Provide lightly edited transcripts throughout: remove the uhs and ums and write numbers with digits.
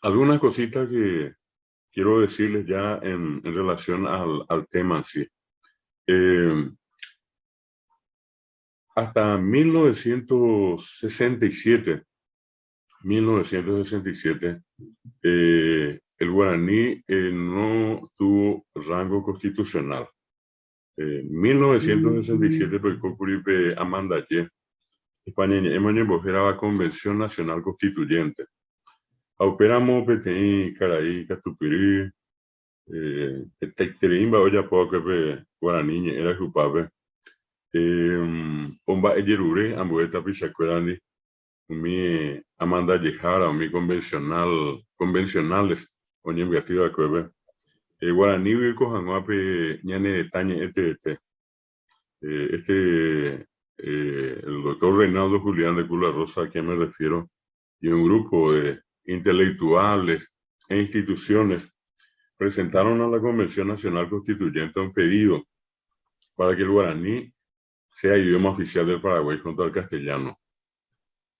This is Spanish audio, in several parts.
Algunas cositas que quiero decirles ya en relación al tema en sí. Eh, Hasta 1967, el guaraní no tuvo rango constitucional. 1967, pues, Cocuripe Amandaye, España, hemos la Convención Nacional Constituyente. Operamos Petén, Caraí, Catupirí, Teterimba, Oyapoque, Guaraní, era Jupape. Omba Eyerure, Ambueta Pichacuerandi, mi Amanda Yejara, mi convencionales, Oñem Gativa Cueve. Guaraní, Vico, Janguape, Ñane, Tañe, el doctor Reinaldo Julián de Cula Rosa, a quien me refiero, y un grupo de intelectuales e instituciones presentaron a la Convención Nacional Constituyente un pedido para que el guaraní sea idioma oficial del Paraguay junto al castellano.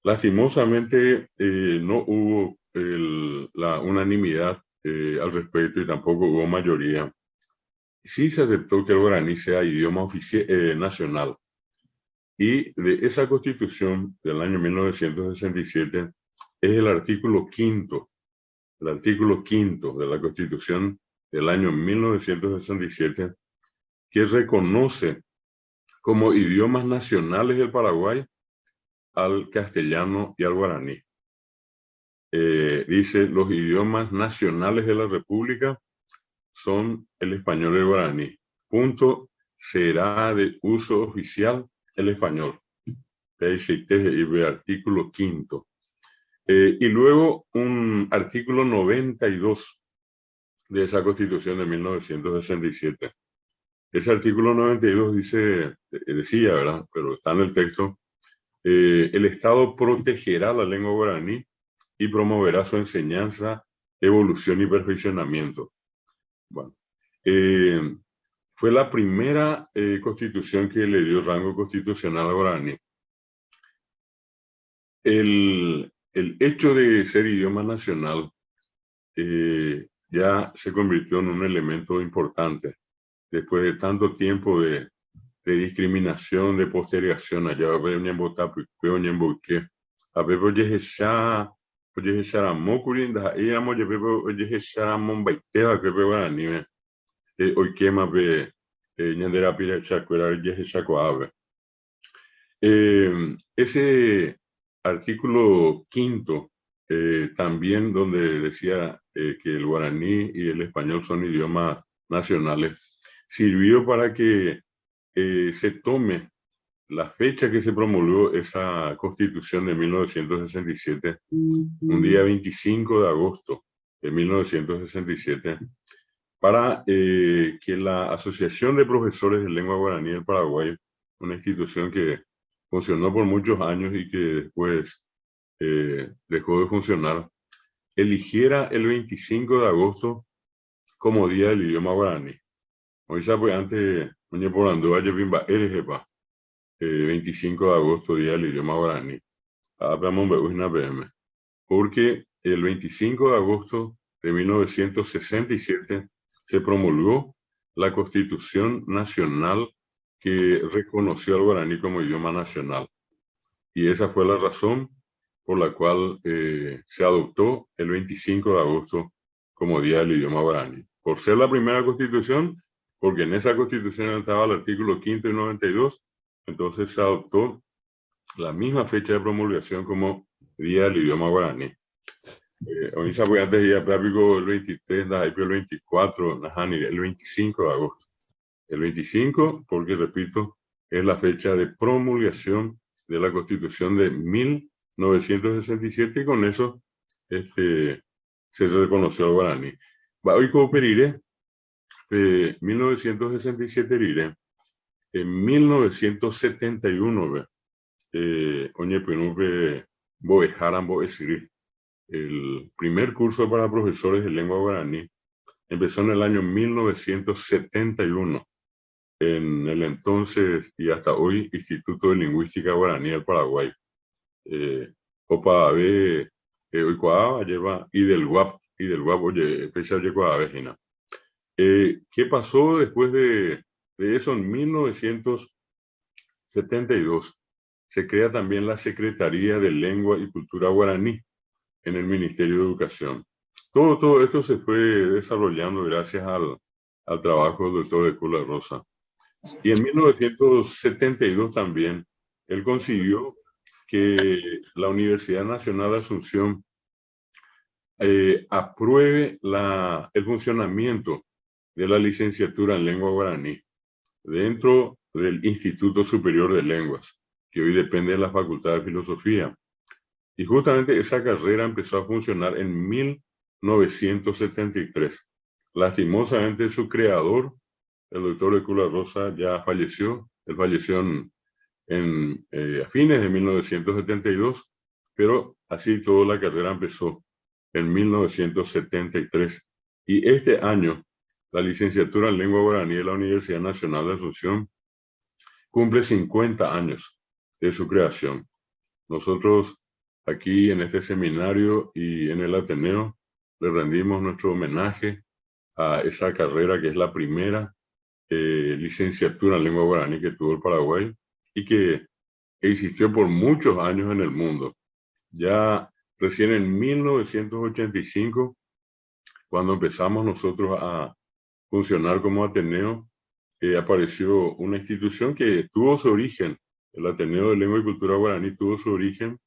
Lastimosamente, no hubo la unanimidad al respecto y tampoco hubo mayoría. Sí se aceptó que el guaraní sea idioma oficial nacional. Y de esa constitución del año 1967 es el artículo quinto de la constitución del año 1967 que reconoce como idiomas nacionales del Paraguay al castellano y al guaraní. Dice, los idiomas nacionales de la República son el español y el guaraní. Punto. Será de uso oficial el español. Artículo quinto. Y luego un artículo 92 de esa Constitución de 1967. Ese artículo 92 decía, ¿verdad? Pero está en el texto, el Estado protegerá la lengua guaraní y promoverá su enseñanza, evolución y perfeccionamiento. Bueno, fue la primera constitución que le dio rango constitucional al guaraní. El hecho de ser idioma nacional ya se convirtió en un elemento importante después de tanto tiempo de discriminación, de postergación. Allá va a haber un votar, un emboque. A ver, oye, esa Mokuri, y amo, oye, esa Mombaiteva, que veo a nivel. Hoy quema, ve, ñandera pira chacuera, oye, esa coave. Ese artículo quinto, también donde decía que el guaraní y el español son idiomas nacionales, sirvió para que se tome la fecha que se promulgó esa constitución de 1967, un día 25 de agosto de 1967, para que la Asociación de Profesores de Lengua Guaraní del Paraguay, una institución que funcionó por muchos años y que después dejó de funcionar, eligiera el 25 de agosto como Día del Idioma Guaraní. Hoy se pues antes, oye, por Andoa, yo vimba, 25 de agosto, Día del Idioma Guaraní. Porque el 25 de agosto de 1967 se promulgó la Constitución Nacional que reconoció al guaraní como idioma nacional. Y esa fue la razón por la cual se adoptó el 25 de agosto como Día del Idioma Guaraní. Por ser la primera constitución, porque en esa constitución estaba el artículo 5 y 92, entonces se adoptó la misma fecha de promulgación como Día del Idioma Guaraní. Hoy se puede antes ya el 23, el 24, el 25 de agosto. El 25, porque repito, es la fecha de promulgación de la Constitución de 1967 y con eso se reconoció al guaraní. Hoy como periré, 1967 iré, en 1971, oye, pues boejaran boesiri. El primer curso para profesores de lengua guaraní empezó en el año 1971 en el entonces y hasta hoy Instituto de Lingüística Guaraní del Paraguay. Opa, Oikuaa lleva y del guap, oye, especial Yecuaa Vejina. ¿Qué pasó después de eso? En 1972 se crea también la Secretaría de Lengua y Cultura Guaraní en el Ministerio de Educación. Todo esto se fue desarrollando gracias al trabajo del doctor de Cula Rosa. Y en 1972 también él consiguió que la Universidad Nacional de Asunción apruebe el funcionamiento de la licenciatura en lengua guaraní dentro del Instituto Superior de Lenguas, que hoy depende de la Facultad de Filosofía. Y justamente esa carrera empezó a funcionar en 1973. Lastimosamente su creador, el doctor de Cula Rosa, ya falleció. Él falleció a fines de 1972, pero así toda la carrera empezó en 1973. Y este año, la licenciatura en lengua guaraní de la Universidad Nacional de Asunción cumple 50 años de su creación. Nosotros aquí en este seminario y en el Ateneo le rendimos nuestro homenaje a esa carrera que es la primera licenciatura en lengua guaraní que tuvo el Paraguay y que existió por muchos años en el mundo. Ya recién en 1985, cuando empezamos nosotros a funcionar como Ateneo, apareció una institución que tuvo su origen, el Ateneo de Lengua y Cultura Guaraní tuvo su origen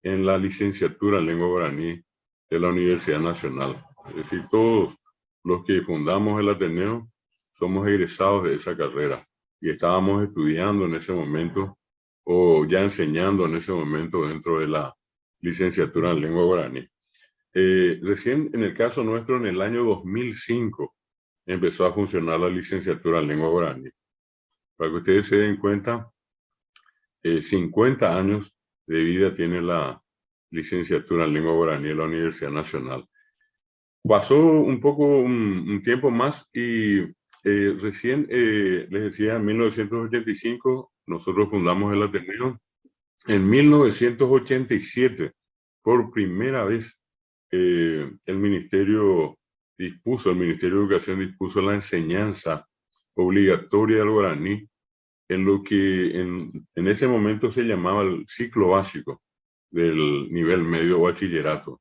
en la licenciatura en lengua guaraní de la Universidad Nacional. Es decir, todos los que fundamos el Ateneo somos egresados de esa carrera y estábamos estudiando en ese momento o ya enseñando en ese momento dentro de la licenciatura en lengua guaraní. Recién en el caso nuestro, en el año 2005, empezó a funcionar la licenciatura en lengua guaraní. Para que ustedes se den cuenta, 50 años de vida tiene la licenciatura en lengua guaraní de la Universidad Nacional. Pasó un poco un tiempo más y recién, les decía, en 1985 nosotros fundamos el Ateneo. En 1987, por primera vez, el Ministerio de Educación dispuso la enseñanza obligatoria del guaraní en lo que en ese momento se llamaba el ciclo básico del nivel medio bachillerato.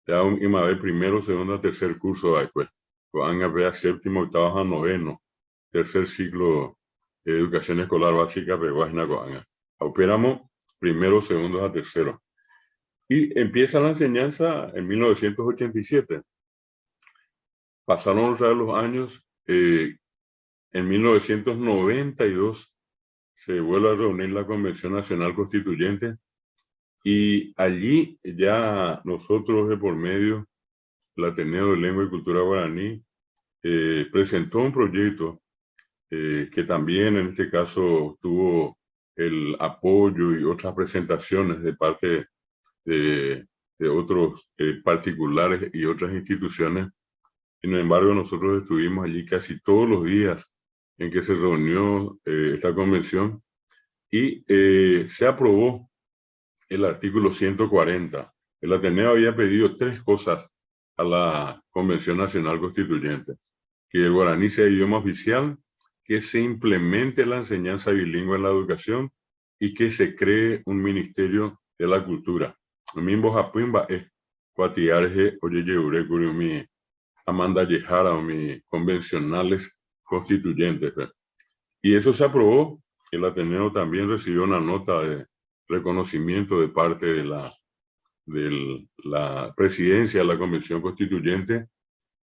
Ya iba a haber primero, segundo, tercer curso después. Van a ver séptimo, octavo, a noveno, tercer ciclo de educación escolar básica, pero operamos primero, segundo a tercero. Y empieza la enseñanza en 1987. Pasaron los años. En 1992 se vuelve a reunir la Convención Nacional Constituyente y allí ya nosotros de por medio, el Ateneo de Lengua y Cultura Guaraní, presentó un proyecto que también en este caso tuvo el apoyo y otras presentaciones de parte de otros particulares y otras instituciones. Sin embargo, nosotros estuvimos allí casi todos los días en que se reunió esta convención y se aprobó el artículo 140. El Ateneo había pedido 3 cosas a la Convención Nacional Constituyente: que el guaraní sea idioma oficial, que se implemente la enseñanza bilingüe en la educación y que se cree un Ministerio de la Cultura. Mimbo Japimba es cuatiarje oye curiomi Amanda Yejara o mis convencionales constituyentes. Y eso se aprobó. El Ateneo también recibió una nota de reconocimiento de parte de la presidencia de la Convención Constituyente,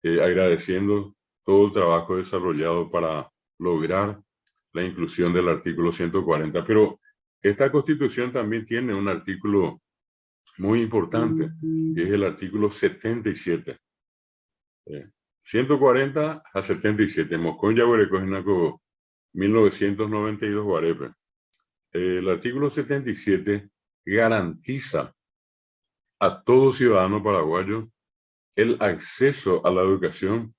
agradeciendo todo el trabajo desarrollado para lograr la inclusión del artículo 140. Pero esta Constitución también tiene un artículo muy importante, que es el artículo 77. 140 a 77. Moscón Yaguareco 1992 Guarepe. El artículo 77 garantiza a todo ciudadano paraguayo el acceso a la educación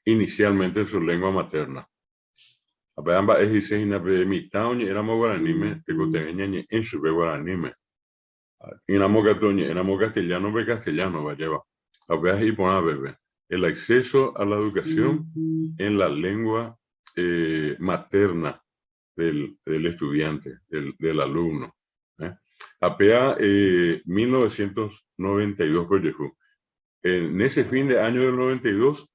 inicialmente en su lengua materna. Apeamba es dice ina pe mitad éramos guaranime, que coteña en su guaranime. En castellano, castellano, va a llevar. A ver, y poner a ver, el acceso a la educación en la lengua materna del estudiante, del alumno. APA 1992, proyecto. En ese fin de año del 92,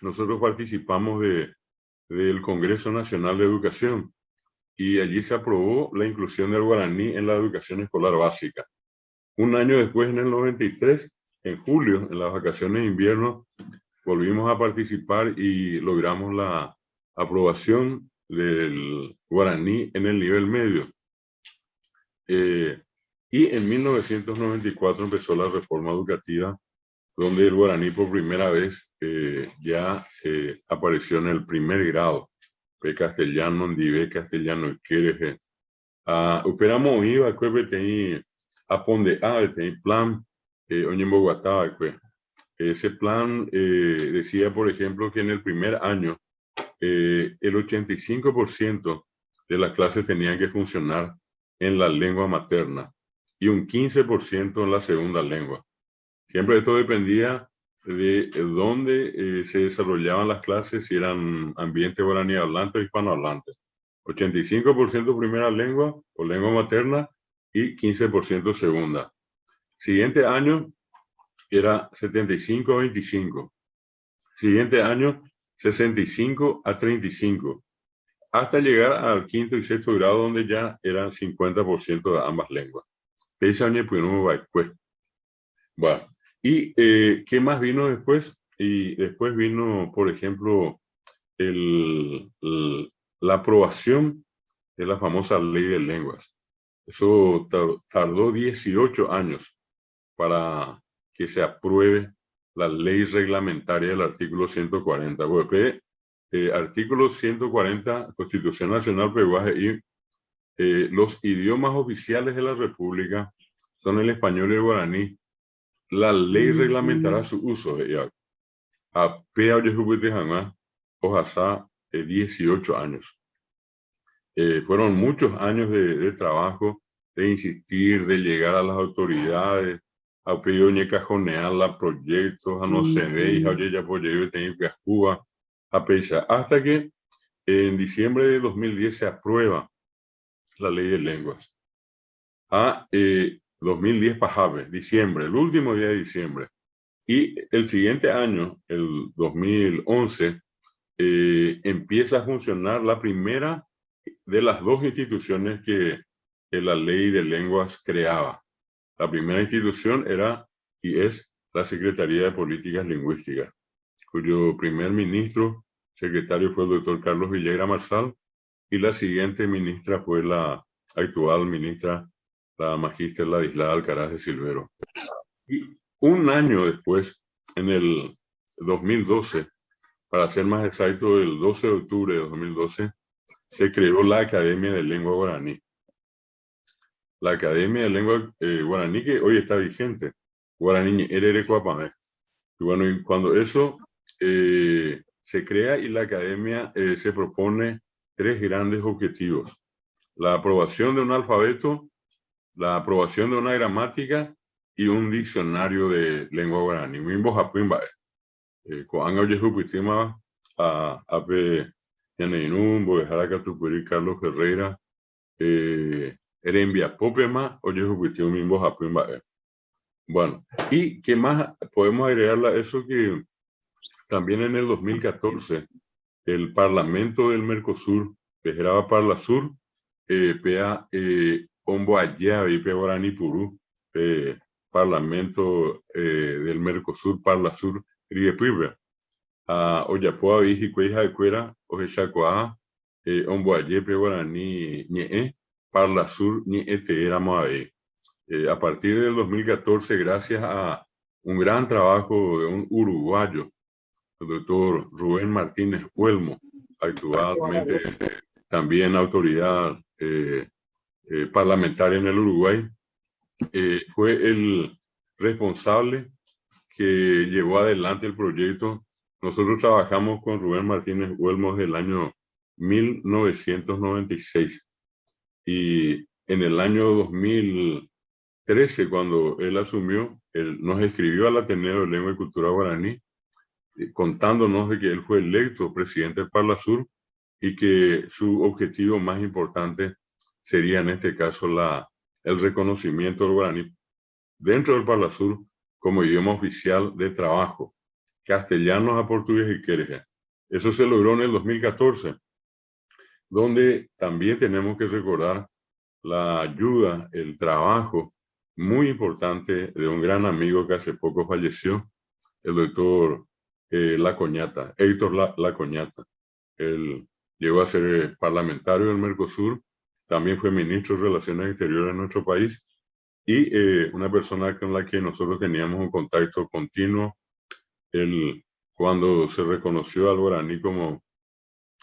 nosotros participamos del Congreso Nacional de Educación y allí se aprobó la inclusión del guaraní en la educación escolar básica. Un año después, en el 93, en julio, en las vacaciones de invierno, volvimos a participar y logramos la aprobación del guaraní en el nivel medio. Y en 1994 empezó la reforma educativa, donde el guaraní por primera vez ya apareció en el primer grado. Castellano, Ndivé, castellano, Quereje. Operamos iba, que a ponde plan, en Bogotá, ese plan decía, por ejemplo, que en el primer año el 85% de las clases tenían que funcionar en la lengua materna y un 15% en la segunda lengua. Siempre esto dependía de dónde se desarrollaban las clases, si eran ambiente guaraní hablante o hispanohablante. 85% primera lengua o lengua materna y 15% segunda. Siguiente año era 75-25. Siguiente año 65-35. Hasta llegar al quinto y sexto grado, donde ya eran 50% de ambas lenguas. Ese año pues no va después. Bueno, ¿y qué más vino después? Y después vino, por ejemplo, la aprobación de la famosa ley de lenguas. Eso tardó 18 años para que se apruebe la ley reglamentaria del artículo 140. Porque artículo 140, Constitución Nacional Peruana, y los idiomas oficiales de la República son el español y el guaraní. La ley reglamentará su uso. A PEA Ojasá, 18 años. Fueron muchos años de trabajo, de insistir, de llegar a las autoridades, a pedir cajonear los proyectos, a no se ve, a ya apoyé, tener que Cuba, a pesar, hasta que en diciembre de 2010 se aprueba la ley de lenguas. 2010 Pajave, diciembre, el último día de diciembre. Y el siguiente año, el 2011, empieza a funcionar la primera de las dos instituciones que la ley de lenguas creaba. La primera institución era y es la Secretaría de Políticas Lingüísticas, cuyo primer ministro, secretario, fue el doctor Carlos Villagra Marsal, y la siguiente ministra fue la actual ministra, la magíster Ladislao Alcaraz de Silvero. Y un año después, en el 2012, para ser más exacto, el 12 de octubre de 2012, se creó la Academia de Lengua Guaraní. La Academia de Lengua Guaraní, que hoy está vigente, Guaraní Erere Cuapamé. Y bueno, y cuando eso se crea y la Academia se propone tres grandes objetivos: la aprobación de un alfabeto, la aprobación de una gramática y un diccionario de lengua guaraní. Mimbo Japimba. Coanga Yehupitima a Ape Yaneinum, Boejara Tupuri, Carlos Ferreira, Erembia Popema, o Yehupitima Mimbo Japimba. Bueno, ¿y qué más podemos agregarle a eso? Que también en el 2014 el Parlamento del Mercosur, Pejeraba Parlasur, PA Ombo Allá y Guaraní Purú, Parlamento del Mercosur, Parlasur, Riepibra, a Oyapoa Viji Cueja de Cuera, Ojechacoa, Ombo Allá, Guaraní Ñe, Parlasur, Ñe éramos ahí. A partir del 2014, gracias a un gran trabajo de un uruguayo, el doctor Rubén Martínez Huelmo, actualmente también autoridad parlamentaria en el Uruguay, fue el responsable que llevó adelante el proyecto. Nosotros trabajamos con Rubén Martínez Huelmo desde el año 1996 y en el año 2013, cuando él asumió, él nos escribió al Ateneo de Lengua y Cultura Guaraní, contándonos de que él fue electo presidente del Parlasur y que su objetivo más importante sería en este caso el reconocimiento del guaraní dentro del Parlasur como idioma oficial de trabajo, castellano a portugués y quereje. Eso se logró en el 2014, donde también tenemos que recordar la ayuda, el trabajo muy importante de un gran amigo que hace poco falleció, el doctor Lacoñata, Héctor Lacoñata. Él llegó a ser parlamentario del Mercosur, también fue ministro de Relaciones Exteriores en nuestro país y una persona con la que nosotros teníamos un contacto continuo. Él, cuando se reconoció al guaraní como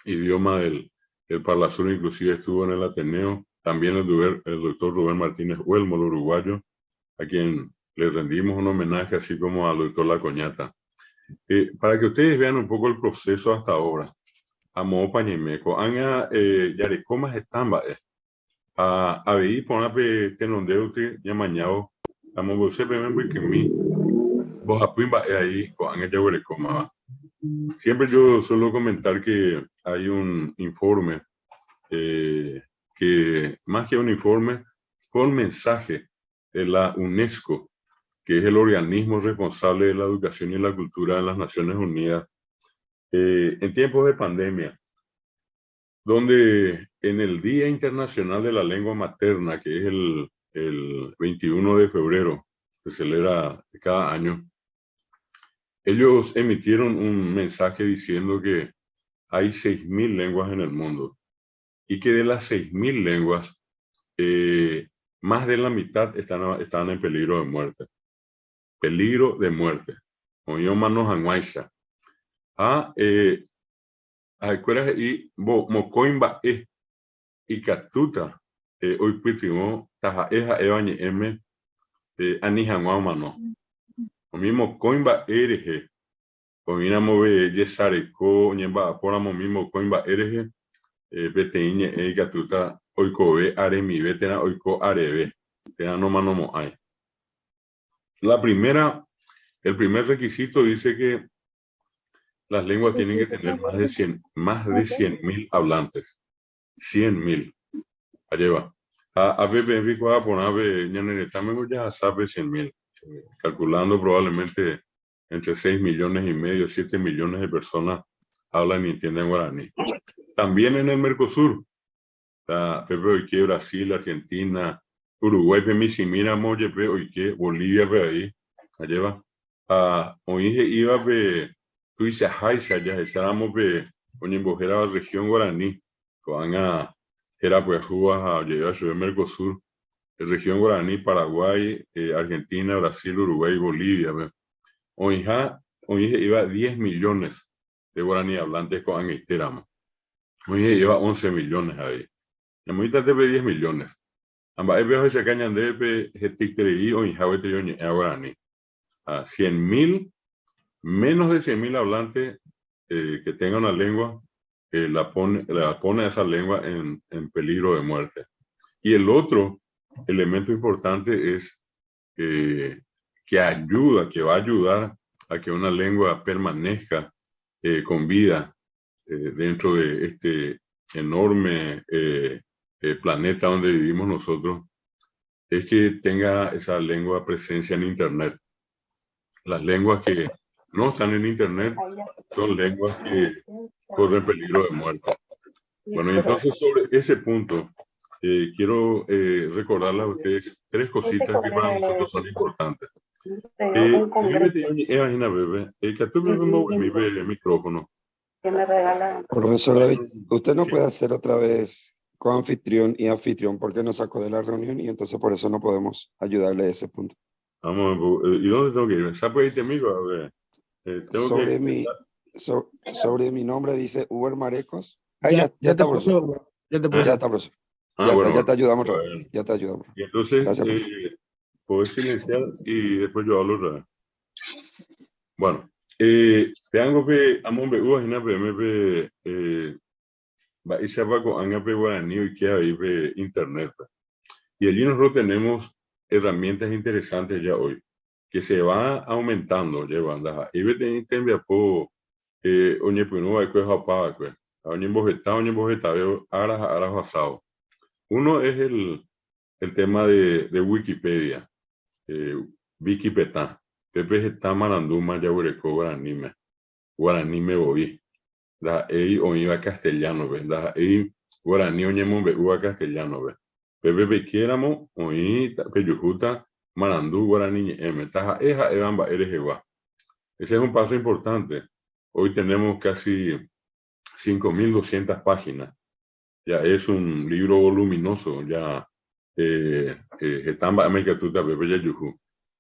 idioma del Parlasur, inclusive estuvo en el Ateneo, también el doctor Rubén Martínez Huelmo, el uruguayo, a quien le rendimos un homenaje, así como al doctor Lacoñata. Para que ustedes vean un poco el proceso hasta ahora, amo pañemeco, anga yarecomas estamba, a veí ponape tenondeuti ñamañao, amo bolse pemembe que mi, vos apuimba ahí, con anga yarecoma. Siempre yo suelo comentar que hay un informe, que más que un informe, fue un mensaje de la UNESCO, que es el organismo responsable de la educación y la cultura de las Naciones Unidas, en tiempos de pandemia, donde en el Día Internacional de la Lengua Materna, que es el 21 de febrero, que se celebra cada año, ellos emitieron un mensaje diciendo que hay 6.000 lenguas en el mundo y que de las 6.000 lenguas, más de la mitad están en peligro de muerte. Peligro de muerte. Oyoma no hanguaisha. Acuerdas y mocoimba y catuta hoy pitimo taja eja ebañe m anijanguamano. O mismo coimba ereje. Cominamo ve yesareko ñemba poramo mismo coimba ereje beteiñe e catuta oikove aremi betena oiko areve. Tena no manomo hay. El primer requisito dice que las lenguas tienen que tener más de 100.000 hablantes. 100.000. Allá va. A Pepe Rico a poner ñaneretame ya sabe 100.000. Calculando probablemente entre 6 millones y medio, 7 millones de personas hablan y entienden guaraní. También en el Mercosur. Pepe Oique, Brasil, Argentina, Uruguay, Pemisimina, Moyepe, Oique, Bolivia, ahí. Allá va. Oije iba pe tuisa haisa ya estábamos pe oñembojera región guaraní. Coanga era pues a llegar a su Mercosur, región guaraní, Paraguay, Argentina, Brasil, Uruguay, Bolivia. Oije iba 10 millones de guaraní hablantes con Anguiterama. Oije iba 11 millones ahí. La muita te 10 millones. Amba ebe se cañan de pe geticteri oija wetriñe guaraní. A 100.000, menos de 100.000 hablantes que tengan una lengua, la pone a esa lengua en peligro de muerte. Y el otro elemento importante es que va a ayudar a que una lengua permanezca con vida dentro de este enorme planeta donde vivimos nosotros, es que tenga esa lengua presencia en Internet. Las lenguas que no están en Internet son lenguas que corren peligro de muerte. Bueno, y entonces sobre ese punto, quiero recordarles a ustedes 3 cositas que para nosotros son importantes. Micrófono. Profesor David, usted no puede hacer otra vez coanfitrión y anfitrión porque nos sacó de la reunión y entonces por eso no podemos ayudarle a ese punto. Vamos, ¿y dónde tengo que ir? Sobre mi nombre dice Uber Marecos. Ya te profesor. Ya está, profesor. Ya te ayudamos. Bueno. Ya te ayudamos. Y entonces, Gracias, puedo silenciar y después yo hablo otra vez. Bueno, tengo que amombe imagina PMP va y se va con Angape Guaraní y que hay internet. Y allí nosotros tenemos herramientas interesantes ya hoy, que se va aumentando, llevando. Y vete en po, oye, pues no hay que japar, pues. Oye, veo aras basado. Uno es el tema de Wikipedia, Wikipedia. Pepe está mananduma ya huereco guaraní me voy. La ei oiva castellano, ¿verdad? Ei guaraní oñemo uva castellano, ¿verdad? Pepe bequiéramo oí peyujuta manandú guaraní taja eja evamba eres eva. Ese es un paso importante. Hoy tenemos casi 5.200 páginas. Ya es un libro voluminoso, ya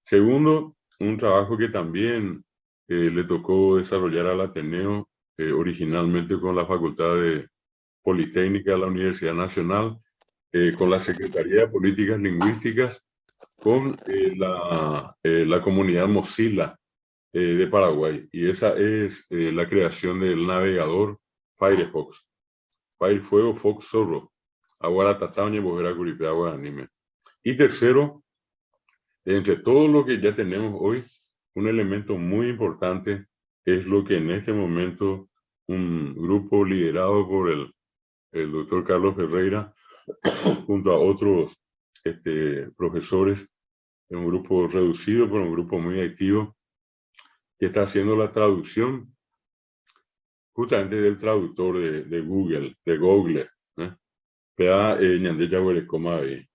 segundo, un trabajo que también le tocó desarrollar al Ateneo originalmente con la Facultad de Politécnica de la Universidad Nacional, con la Secretaría de Políticas Lingüísticas, con la comunidad Mozilla de Paraguay. Y esa es la creación del navegador Firefox. Firefuego Fox Zorro. Ahora Tataña, Bojera, Curipé, Anime. Y tercero, entre todo lo que ya tenemos hoy, un elemento muy importante es lo que en este momento un grupo liderado por el doctor Carlos Ferreira, junto a otros profesores, un grupo reducido, pero un grupo muy activo, que está haciendo la traducción justamente del traductor de Google, PA ñande yaguere comabe.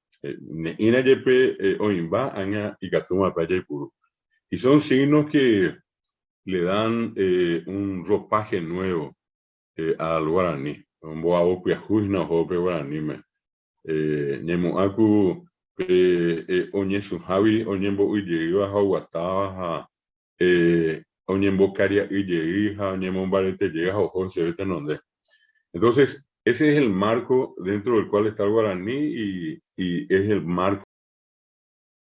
Inayepe oimba aña y catuma payepuru. Y son signos que le dan un ropaje nuevo al guaraní. Un boabo piajuina o jope guaraní me. Ñemo aku oñe su javi oñembo uyegiva jaguataba oñembo caria uyegiva oñembo barete llega ojo se vete nonde. Entonces, ese es el marco dentro del cual está el guaraní y es el marco